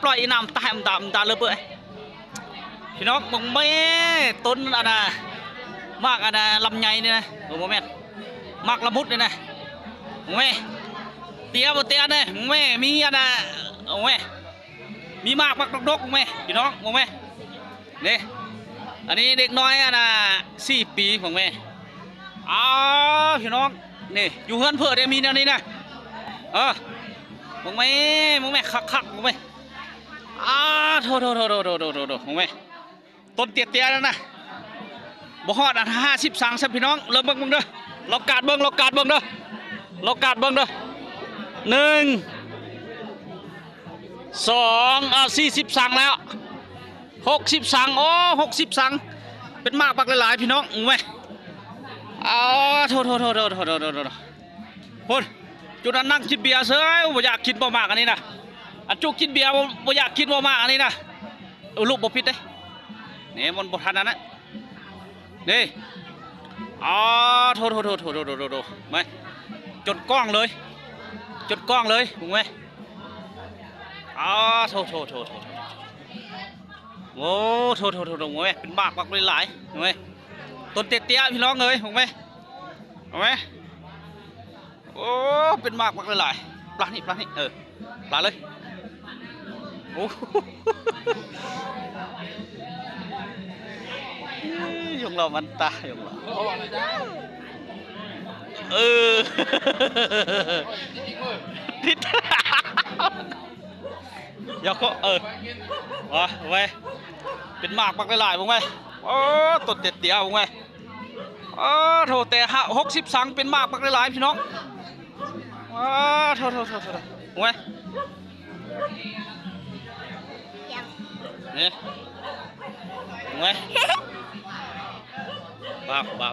ปล่อยน้ำตายตาเลยเปื่อยพี่น้องมึงไม่ต้นอันน่ะมากอันน่ะลำไยนี่นะโอ้โหแม่มากละมุดนี่นะมึงไม่เตี้ยบ่เตี้ยเนี่ยมึงไม่มีอันน่ะโอ้แม่มีมากดกมึงไม่พี่น้องมึงไม่นี่อันนี้เด็กน้อยอันน่ะ4 ปีมึงไม่พี่น้องนี่อยู่เฮือนเพื่อได้มีแนวนี้นะมึงไม่คักมึงไม่โถมึงไม่ต้นเตี้ยๆแล้วนะบ่ฮอด50 สังสัพี่น้องเริ่มเบิ่งเด้อเรากาดเบิ่งเด้อ1 2 40 สังแล้ว60 สัง60 สังเป็นมากปักหลายๆพี่น้องมึงไม่โถพูดจุดนั้นนั่งกินเบียร์เซ้ยบ่อยากกินบ่มากอันนี้นะอันจุกกินเบียร์บ่อยากกินบ่มากอันนี้นะลูกบ่ผิดเด้นี่มันบ่ทันนั่นนะนี่โถไม่จนกล้องเลยมึงไหมโถโอ้โถมึงไหมเป็นมากปักหลายมึงไหมต้นเตี้ยพี่น้องเลยมึงไหมเอาไหมโอ้เป็นมากหลายปลานี่ปลาเลยโอ้ยงเรามันตายงเราทิศอย่าก็ไว้เป็นมากหลายมึงไหมโอ้ต้นเตี้ยมึงไหมโถแต่60 สังเป็นมากหลายพี่น้องโถเว้ยนี่เว้ยบ้า